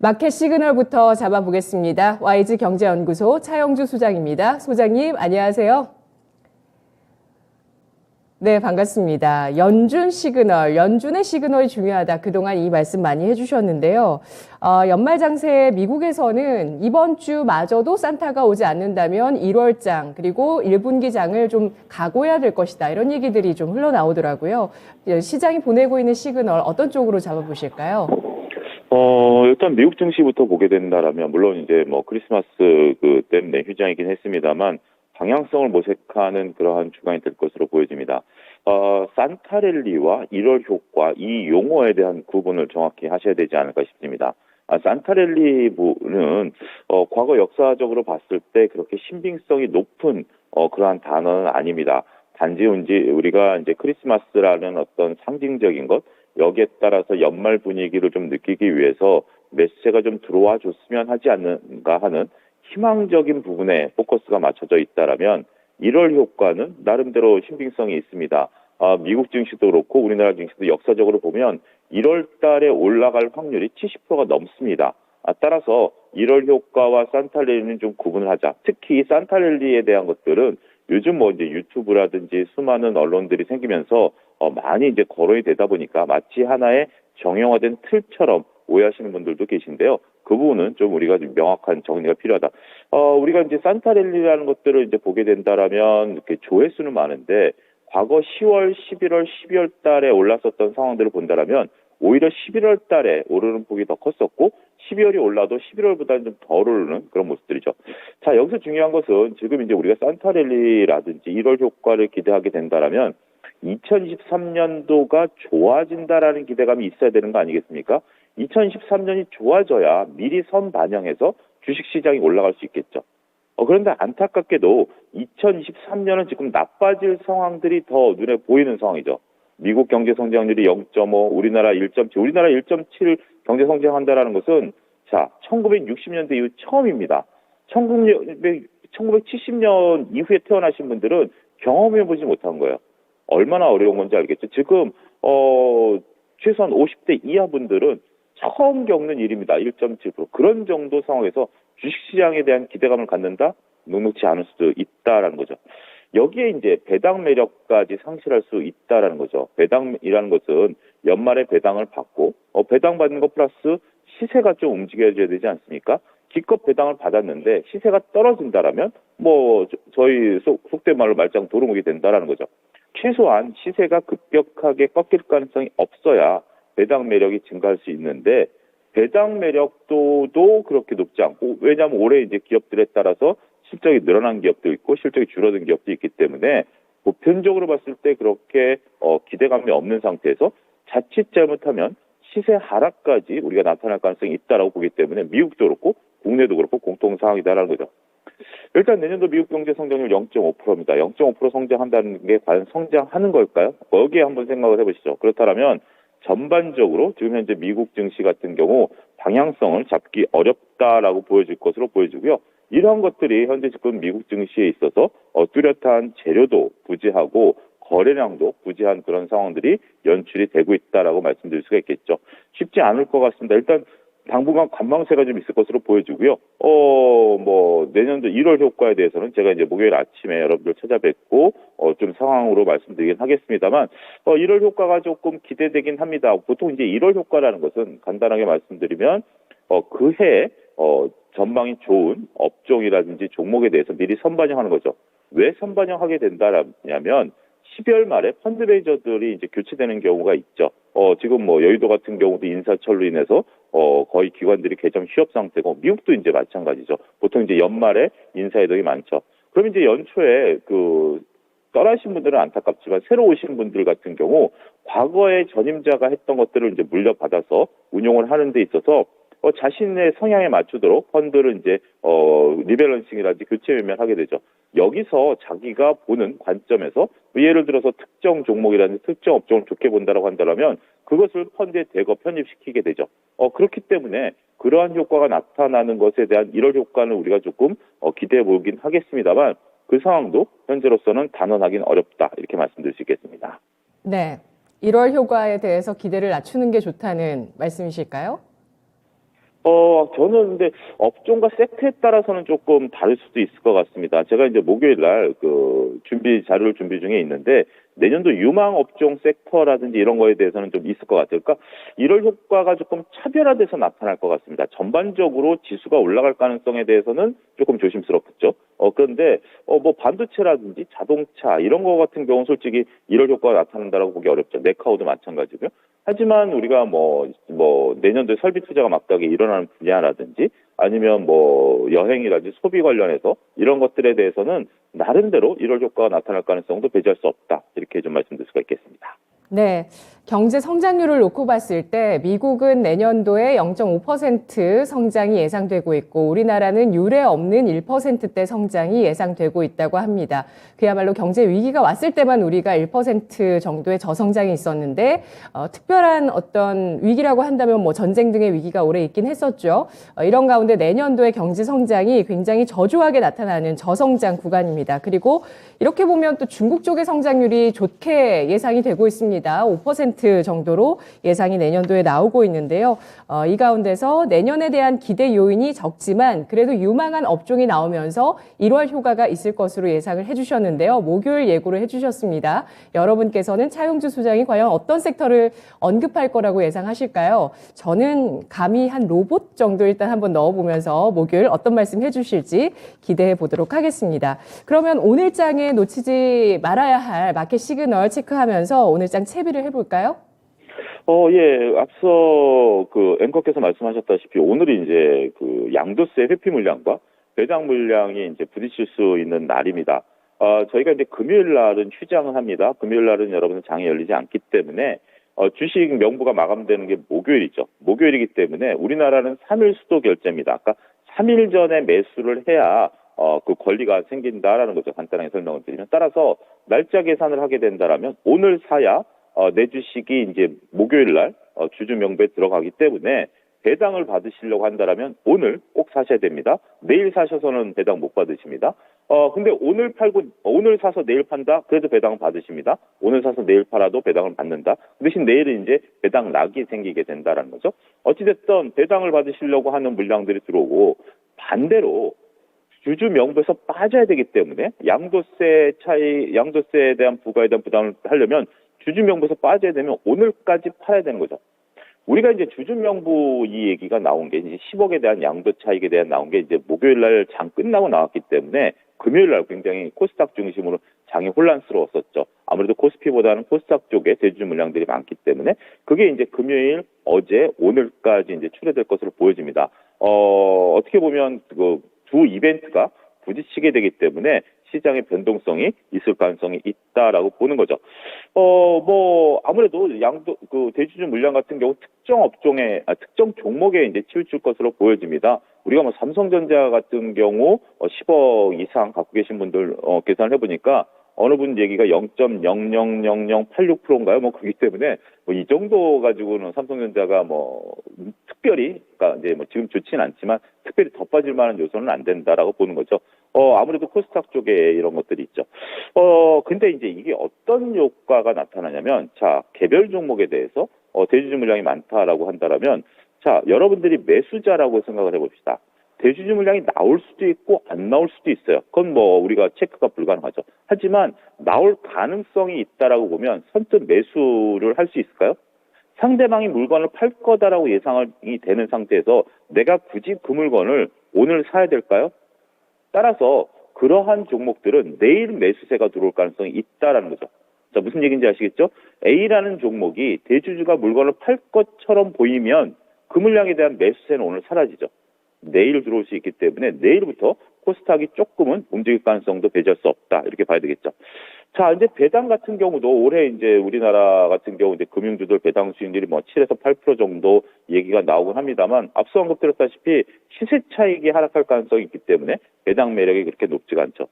마켓 시그널부터 잡아보겠습니다. YG 경제연구소 차영주 소장입니다. 소장님, 안녕하세요. 네, 반갑습니다. 연준 시그널, 연준의 시그널이 중요하다. 그동안 이 말씀 많이 해주셨는데요. 연말 장세에 미국에서는 이번 주마저도 산타가 오지 않는다면 1월장 그리고 1분기장을 좀 각오해야 될 것이다. 이런 얘기들이 좀 흘러나오더라고요. 시장이 보내고 있는 시그널 어떤 쪽으로 잡아보실까요? 일단 미국 증시부터 보게 된다라면, 물론 이제 뭐 크리스마스 때문에 휴장이긴 했습니다만, 방향성을 모색하는 그러한 주간이 될 것으로 보여집니다. 산타랠리와 1월 효과, 이 용어에 대한 구분을 정확히 하셔야 되지 않을까 싶습니다. 산타랠리는, 과거 역사적으로 봤을 때 그렇게 신빙성이 높은, 그러한 단어는 아닙니다. 단지 우리가 이제 크리스마스라는 어떤 상징적인 것, 여기에 따라서 연말 분위기를 좀 느끼기 위해서 매수세가 좀 들어와 줬으면 하지 않는가 하는 희망적인 부분에 포커스가 맞춰져 있다라면 1월 효과는 나름대로 신빙성이 있습니다. 미국 증시도 그렇고 우리나라 증시도 역사적으로 보면 1월 달에 올라갈 확률이 70%가 넘습니다. 따라서 1월 효과와 산타랠리는 좀 구분을 하자. 특히 산타랠리에 대한 것들은 요즘 뭐 이제 유튜브라든지 수많은 언론들이 생기면서 많이 이제 거론이 되다 보니까 마치 하나의 정형화된 틀처럼 오해하시는 분들도 계신데요. 그 부분은 좀 우리가 좀 명확한 정리가 필요하다. 우리가 이제 산타랠리라는 것들을 이제 보게 된다라면 이렇게 조회수는 많은데 과거 10월, 11월, 12월 달에 올랐었던 상황들을 본다라면 오히려 11월 달에 오르는 폭이 더 컸었고 12월이 올라도 11월보다는 좀 덜 오르는 그런 모습들이죠. 자, 여기서 중요한 것은 지금 이제 우리가 산타랠리라든지 1월 효과를 기대하게 된다라면 2023년도가 좋아진다라는 기대감이 있어야 되는 거 아니겠습니까? 2023년이 좋아져야 미리 선 반영해서 주식시장이 올라갈 수 있겠죠. 그런데 안타깝게도 2023년은 지금 나빠질 상황들이 더 눈에 보이는 상황이죠. 미국 경제 성장률이 0.5, 우리나라 1.7, 우리나라 1.7 경제 성장한다라는 것은 자, 1960년대 이후 처음입니다. 1970년 이후에 태어나신 분들은 경험해보지 못한 거예요. 얼마나 어려운 건지 알겠죠. 지금 최소한 50대 이하 분들은 처음 겪는 일입니다. 1.7%. 그런 정도 상황에서 주식시장에 대한 기대감을 갖는다? 녹록지 않을 수도 있다라는 거죠. 여기에 이제 배당 매력까지 상실할 수 있다라는 거죠. 배당이라는 것은 연말에 배당을 받고 배당 받는 것 플러스 시세가 좀 움직여줘야 되지 않습니까? 기껏 배당을 받았는데 시세가 떨어진다라면 뭐 저희 속된 말로 말짱 도루묵이 된다라는 거죠. 최소한 시세가 급격하게 꺾일 가능성이 없어야 배당 매력이 증가할 수 있는데 배당 매력도도 그렇게 높지 않고 왜냐하면 올해 이제 기업들에 따라서 실적이 늘어난 기업도 있고 실적이 줄어든 기업도 있기 때문에 보편적으로 봤을 때 그렇게 기대감이 없는 상태에서 자칫 잘못하면 시세 하락까지 우리가 나타날 가능성이 있다라고 보기 때문에 미국도 그렇고 국내도 그렇고 공통 상황이다라는 거죠. 일단 내년도 미국 경제 성장률 0.5%입니다. 0.5% 성장한다는 게 과연 성장하는 걸까요? 여기에 한번 생각을 해보시죠. 그렇다면 전반적으로 지금 현재 미국 증시 같은 경우 방향성을 잡기 어렵다라고 보여질 것으로 보여지고요. 이러한 것들이 현재 지금 미국 증시에 있어서 뚜렷한 재료도 부재하고 거래량도 부재한 그런 상황들이 연출이 되고 있다라고 말씀드릴 수가 있겠죠. 쉽지 않을 것 같습니다. 일단 당분간 관망세가 좀 있을 것으로 보여지고요. 뭐 내년도 1월 효과에 대해서는 제가 이제 목요일 아침에 여러분들 찾아뵙고 좀 상황으로 말씀드리긴 하겠습니다만 1월 효과가 조금 기대되긴 합니다. 보통 이제 1월 효과라는 것은 간단하게 말씀드리면 그 해 전망이 좋은 업종이라든지 종목에 대해서 미리 선반영하는 거죠. 왜 선반영하게 된다냐면 12월 말에 펀드 매니저들이 이제 교체되는 경우가 있죠. 지금 뭐 여의도 같은 경우도 인사철로 인해서 거의 기관들이 개점 휴업 상태고 미국도 이제 마찬가지죠. 보통 이제 연말에 인사이동이 많죠. 그럼 이제 연초에 떠나신 분들은 안타깝지만 새로 오신 분들 같은 경우 과거에 전임자가 했던 것들을 이제 물려받아서 운용을 하는 데 있어서 자신의 성향에 맞추도록 펀드를 이제 리밸런싱이라든지 교체 매매하게 되죠. 여기서 자기가 보는 관점에서 예를 들어서 특정 종목이라든지 특정 업종을 좋게 본다라고 한다면 그것을 펀드에 대거 편입시키게 되죠. 그렇기 때문에 그러한 효과가 나타나는 것에 대한 1월 효과는 우리가 조금 기대해 보긴 하겠습니다만 그 상황도 현재로서는 단언하기는 어렵다 이렇게 말씀드릴 수 있겠습니다. 네, 1월 효과에 대해서 기대를 낮추는 게 좋다는 말씀이실까요? 저는 근데 업종과 섹터에 따라서는 조금 다를 수도 있을 것 같습니다. 제가 이제 목요일 날 자료를 준비 중에 있는데 내년도 유망 업종 섹터라든지 이런 거에 대해서는 좀 있을 것 같아요. 그러니까 이럴 효과가 조금 차별화돼서 나타날 것 같습니다. 전반적으로 지수가 올라갈 가능성에 대해서는 조금 조심스럽겠죠. 그런데 뭐 반도체라든지 자동차 이런 거 같은 경우는 솔직히 이럴 효과가 나타난다라고 보기 어렵죠. 네카오도 마찬가지고요. 하지만 우리가 뭐 내년도에 설비 투자가 막다하게 일어나는 분야라든지 아니면 뭐 여행이라든지 소비 관련해서 이런 것들에 대해서는 나름대로 이럴 효과가 나타날 가능성도 배제할 수 없다. 이렇게 좀 말씀드릴 수가 있겠습니다. 네. 경제 성장률을 놓고 봤을 때 미국은 내년도에 0.5% 성장이 예상되고 있고 우리나라는 유례 없는 1%대 성장이 예상되고 있다고 합니다. 그야말로 경제 위기가 왔을 때만 우리가 1% 정도의 저성장이 있었는데 특별한 어떤 위기라고 한다면 뭐 전쟁 등의 위기가 오래 있긴 했었죠. 이런 가운데 내년도의 경제 성장이 굉장히 저조하게 나타나는 저성장 구간입니다. 그리고 이렇게 보면 또 중국 쪽의 성장률이 좋게 예상이 되고 있습니다. 5% 정도로 예상이 내년도에 나오고 있는데요. 이 가운데서 내년에 대한 기대 요인이 적지만 그래도 유망한 업종이 나오면서 1월 효과가 있을 것으로 예상을 해주셨는데요. 목요일 예고를 해주셨습니다. 여러분께서는 차용주 소장이 과연 어떤 섹터를 언급할 거라고 예상하실까요? 저는 감히 한 로봇 정도 일단 한번 넣어보면서 목요일 어떤 말씀 해주실지 기대해 보도록 하겠습니다. 그러면 오늘장에 놓치지 말아야 할 마켓 시그널 체크하면서 오늘장 채비를 해볼까요? 예, 앞서 앵커께서 말씀하셨다시피 오늘이 이제 양도세 회피 물량과 배당 물량이 이제 부딪힐 수 있는 날입니다. 저희가 이제 금요일 날은 휴장을 합니다. 금요일 날은 여러분은 장이 열리지 않기 때문에 주식 명부가 마감되는 게 목요일이죠. 목요일이기 때문에 우리나라는 3일 수도 결제입니다. 아까 3일 전에 매수를 해야 그 권리가 생긴다라는 거죠. 간단하게 설명을 드리면. 따라서 날짜 계산을 하게 된다라면 오늘 사야 내 주식이 이제 목요일 날 주주 명부에 들어가기 때문에 배당을 받으시려고 한다라면 오늘 꼭 사셔야 됩니다. 내일 사셔서는 배당 못 받으십니다. 근데 오늘 사서 내일 판다? 그래도 배당을 받으십니다. 오늘 사서 내일 팔아도 배당을 받는다. 그 대신 내일은 이제 배당 락이 생기게 된다라는 거죠. 어찌됐든 배당을 받으시려고 하는 물량들이 들어오고 반대로 주주 명부에서 빠져야 되기 때문에 양도세에 대한 부과에 대한 부담을 하려면 주주 명부에서 빠져야 되면 오늘까지 팔아야 되는 거죠. 우리가 이제 주주 명부 이 얘기가 나온 게 이제 10억에 대한 양도 차익에 대한 나온 게 이제 목요일 날 장 끝나고 나왔기 때문에 금요일 날 굉장히 코스닥 중심으로 장이 혼란스러웠었죠. 아무래도 코스피보다는 코스닥 쪽에 대주주 물량들이 많기 때문에 그게 이제 금요일, 어제, 오늘까지 이제 출회될 것으로 보여집니다. 어떻게 보면 두 이벤트가 부딪히게 되기 때문에 시장의 변동성이 있을 가능성이 있다라고 보는 거죠. 아무래도 대주주 물량 같은 경우 특정 종목에 이제 치우칠 것으로 보여집니다. 우리가 뭐 삼성전자 같은 경우 10억 이상 갖고 계신 분들 계산을 해보니까 어느 분 얘기가 0.000086%인가요? 뭐 그렇기 때문에 뭐 이 정도 가지고는 삼성전자가 뭐 특별히 그러니까 이제 뭐 지금 좋지는 않지만 특별히 더 빠질 만한 요소는 안 된다라고 보는 거죠. 아무래도 코스닥 쪽에 이런 것들이 있죠. 근데 이제 이게 어떤 효과가 나타나냐면 자, 개별 종목에 대해서 대주주 물량이 많다라고 한다라면 자, 여러분들이 매수자라고 생각을 해봅시다. 대주주 물량이 나올 수도 있고 안 나올 수도 있어요. 그건 뭐 우리가 체크가 불가능하죠. 하지만 나올 가능성이 있다라고 보면 선뜻 매수를 할 수 있을까요? 상대방이 물건을 팔 거다라고 예상이 되는 상태에서 내가 굳이 그 물건을 오늘 사야 될까요? 따라서 그러한 종목들은 내일 매수세가 들어올 가능성이 있다라는 거죠. 자, 무슨 얘기인지 아시겠죠? A라는 종목이 대주주가 물건을 팔 것처럼 보이면 그 물량에 대한 매수세는 오늘 사라지죠. 내일 들어올 수 있기 때문에 내일부터 코스닥이 조금은 움직일 가능성도 배제할 수 없다. 이렇게 봐야 되겠죠. 자, 이제 배당 같은 경우도 올해 이제 우리나라 같은 경우 이제 금융주들 배당 수익률이 뭐 7에서 8% 정도 얘기가 나오곤 합니다만 앞서 언급드렸다시피 시세 차익이 하락할 가능성이 있기 때문에 배당 매력이 그렇게 높지가 않죠.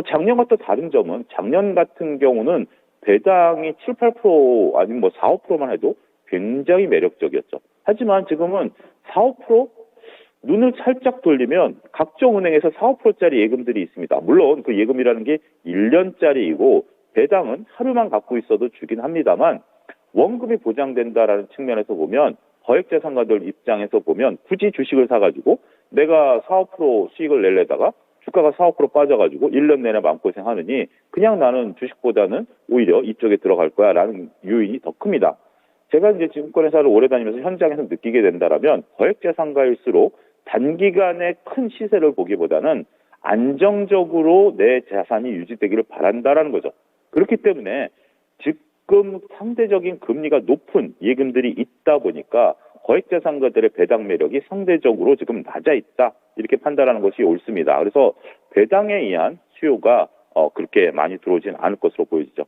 작년과 또 다른 점은 작년 같은 경우는 배당이 7, 8% 아니면 뭐 4, 5%만 해도 굉장히 매력적이었죠. 하지만 지금은 4, 5%? 눈을 살짝 돌리면 각종 은행에서 4, 5%짜리 예금들이 있습니다. 물론 그 예금이라는 게 1년짜리이고 배당은 하루만 갖고 있어도 주긴 합니다만 원금이 보장된다라는 측면에서 보면 거액자산가들 입장에서 보면 굳이 주식을 사가지고 내가 4, 5% 수익을 내려다가 주가가 4, 5% 빠져가지고 1년 내내 마음고생하느니 그냥 나는 주식보다는 오히려 이쪽에 들어갈 거야라는 요인이 더 큽니다. 제가 이제 증권회사를 오래 다니면서 현장에서 느끼게 된다라면 거액자산가일수록 단기간에 큰 시세를 보기보다는 안정적으로 내 자산이 유지되기를 바란다라는 거죠. 그렇기 때문에 지금 상대적인 금리가 높은 예금들이 있다 보니까 거액자산가들의 배당 매력이 상대적으로 지금 낮아 있다. 이렇게 판단하는 것이 옳습니다. 그래서 배당에 의한 수요가 그렇게 많이 들어오진 않을 것으로 보여지죠.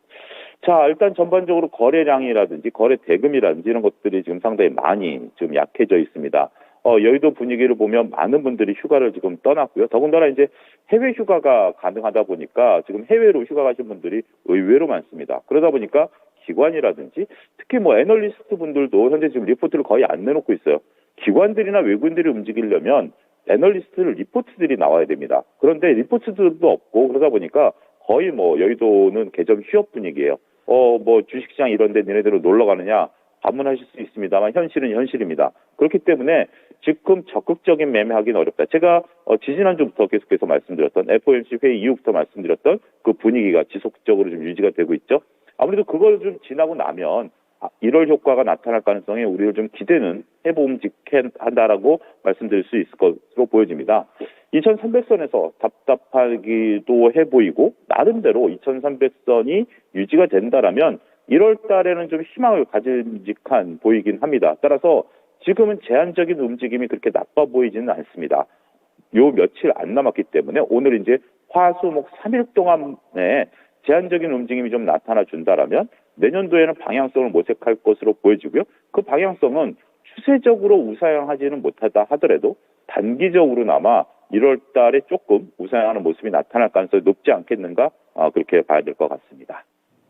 자, 일단 전반적으로 거래량이라든지 거래 대금이라든지 이런 것들이 지금 상당히 많이 좀 약해져 있습니다. 여의도 분위기를 보면 많은 분들이 휴가를 지금 떠났고요. 더군다나 이제 해외 휴가가 가능하다 보니까 지금 해외로 휴가 가신 분들이 의외로 많습니다. 그러다 보니까 기관이라든지 특히 뭐 애널리스트 분들도 현재 지금 리포트를 거의 안 내놓고 있어요. 기관들이나 외국인들이 움직이려면 애널리스트 리포트들이 나와야 됩니다. 그런데 리포트들도 없고 그러다 보니까 거의 뭐 여의도는 개점 휴업 분위기예요. 뭐 주식시장 이런 데 니네들은 놀러 가느냐 방문하실 수 있습니다만 현실은 현실입니다. 그렇기 때문에 지금 적극적인 매매하기는 어렵다. 제가 지지난주부터 계속해서 말씀드렸던 FOMC 회의 이후부터 말씀드렸던 그 분위기가 지속적으로 좀 유지가 되고 있죠. 아무래도 그걸 좀 지나고 나면 1월 효과가 나타날 가능성에 우리를 좀 기대는 해봄직한다라고 말씀드릴 수 있을 것으로 보여집니다. 2300선에서 답답하기도 해 보이고 나름대로 2300선이 유지가 된다라면 1월 달에는 좀 희망을 가짐직한 보이긴 합니다. 따라서 지금은 제한적인 움직임이 그렇게 나빠 보이지는 않습니다. 요 며칠 안 남았기 때문에 오늘 이제 화수목 3일 동안에 제한적인 움직임이 좀 나타나 준다라면 내년도에는 방향성을 모색할 것으로 보여지고요. 그 방향성은 추세적으로 우상향하지는 못하다 하더라도 단기적으로나마 1월 달에 조금 우상향하는 모습이 나타날 가능성이 높지 않겠는가 그렇게 봐야 될 것 같습니다.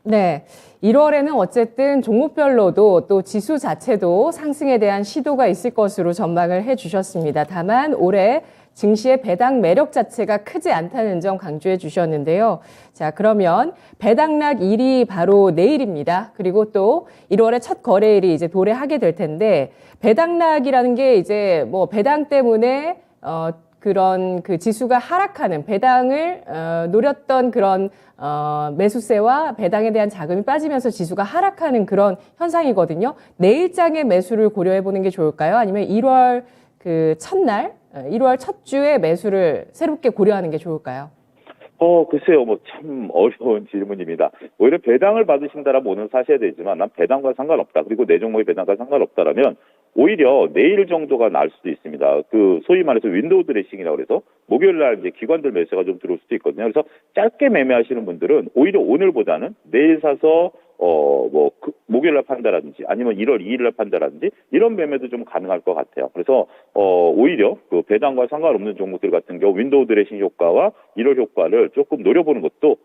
네. 1월에는 어쨌든 종목별로도 또 지수 자체도 상승에 대한 시도가 있을 것으로 전망을 해 주셨습니다. 다만 올해 증시의 배당 매력 자체가 크지 않다는 점 강조해 주셨는데요. 자, 그러면 배당락 1이 바로 내일입니다. 그리고 또 1월에 첫 거래일이 이제 도래하게 될 텐데 배당락이라는 게 이제 뭐 배당 때문에 그런 그 지수가 하락하는 배당을 노렸던 그런 매수세와 배당에 대한 자금이 빠지면서 지수가 하락하는 그런 현상이거든요. 내일장의 매수를 고려해 보는 게 좋을까요? 아니면 1월 그 첫날, 1월 첫 주에 매수를 새롭게 고려하는 게 좋을까요? 글쎄요, 뭐 참 어려운 질문입니다. 오히려 배당을 받으신다라면 오늘 사셔야 되지만 난 배당과 상관없다. 그리고 내 종목의 배당과 상관없다라면 오히려 내일 정도가 나을 수도 있습니다. 그 소위 말해서 윈도우 드레싱이라고 그래서 목요일 날 이제 기관들 매수가 좀 들어올 수도 있거든요. 그래서 짧게 매매하시는 분들은 오히려 오늘보다는 내일 사서 목요일 날 판다라든지 아니면 1월 2일 날 판다라든지 이런 매매도 좀 가능할 것 같아요. 그래서 오히려 그 배당과 상관없는 종목들 같은 경우 윈도우 드레싱 효과와 1월 효과를 조금 노려보는 것도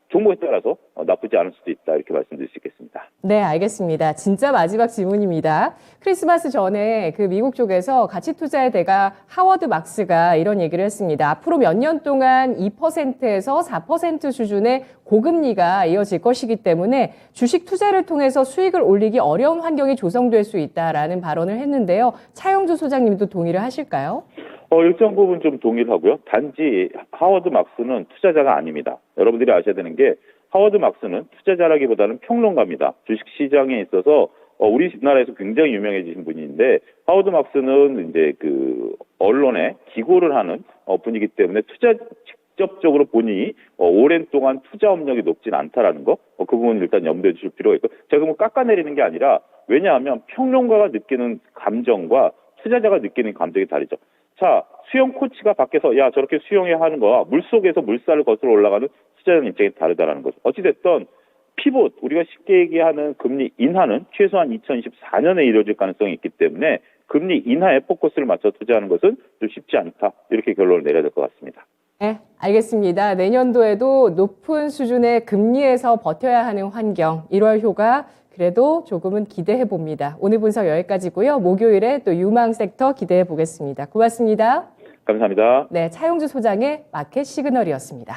종목에 따라서 나쁘지 않을 수도 있다 이렇게 말씀드릴 수 있겠습니다. 네, 알겠습니다. 진짜 마지막 질문입니다. 크리스마스 전에 그 미국 쪽에서 가치투자의 대가 하워드 막스가 이런 얘기를 했습니다. 앞으로 몇 년 동안 2%에서 4% 수준의 고금리가 이어질 것이기 때문에 주식 투자를 통해서 수익을 올리기 어려운 환경이 조성될 수 있다라는 발언을 했는데요. 차영주 소장님도 동의를 하실까요? 일정 부분 좀 동의를 하고요. 단지 하워드 막스는 투자자가 아닙니다. 여러분들이 아셔야 되는 게 하워드 막스는 투자자라기보다는 평론가입니다. 주식시장에 있어서 우리나라에서 굉장히 유명해지신 분인데 하워드 막스는 이제 그 언론에 기고를 하는 분이기 때문에 직접적으로 본인이 오랜 동안 투자 업력이 높진 않다라는 거, 그 부분 일단 염두에 주실 필요가 있고, 제가 뭐 깎아내리는 게 아니라 왜냐하면 평론가가 느끼는 감정과 투자자가 느끼는 감정이 다르죠. 자, 수영 코치가 밖에서 야 저렇게 수영해야 하는 거야. 물속에서 물살을 거슬러 올라가는 투자자는 입장이 다르다라는 거죠. 어찌됐든 피봇, 우리가 쉽게 얘기하는 금리 인하는 최소한 2024년에 이루어질 가능성이 있기 때문에 금리 인하에 포커스를 맞춰 투자하는 것은 좀 쉽지 않다. 이렇게 결론을 내려야 될 것 같습니다. 네, 알겠습니다. 내년도에도 높은 수준의 금리에서 버텨야 하는 환경, 1월 효과 그래도 조금은 기대해 봅니다. 오늘 분석 여기까지고요. 목요일에 또 유망 섹터 기대해 보겠습니다. 고맙습니다. 감사합니다. 네, 차용주 소장의 마켓 시그널이었습니다.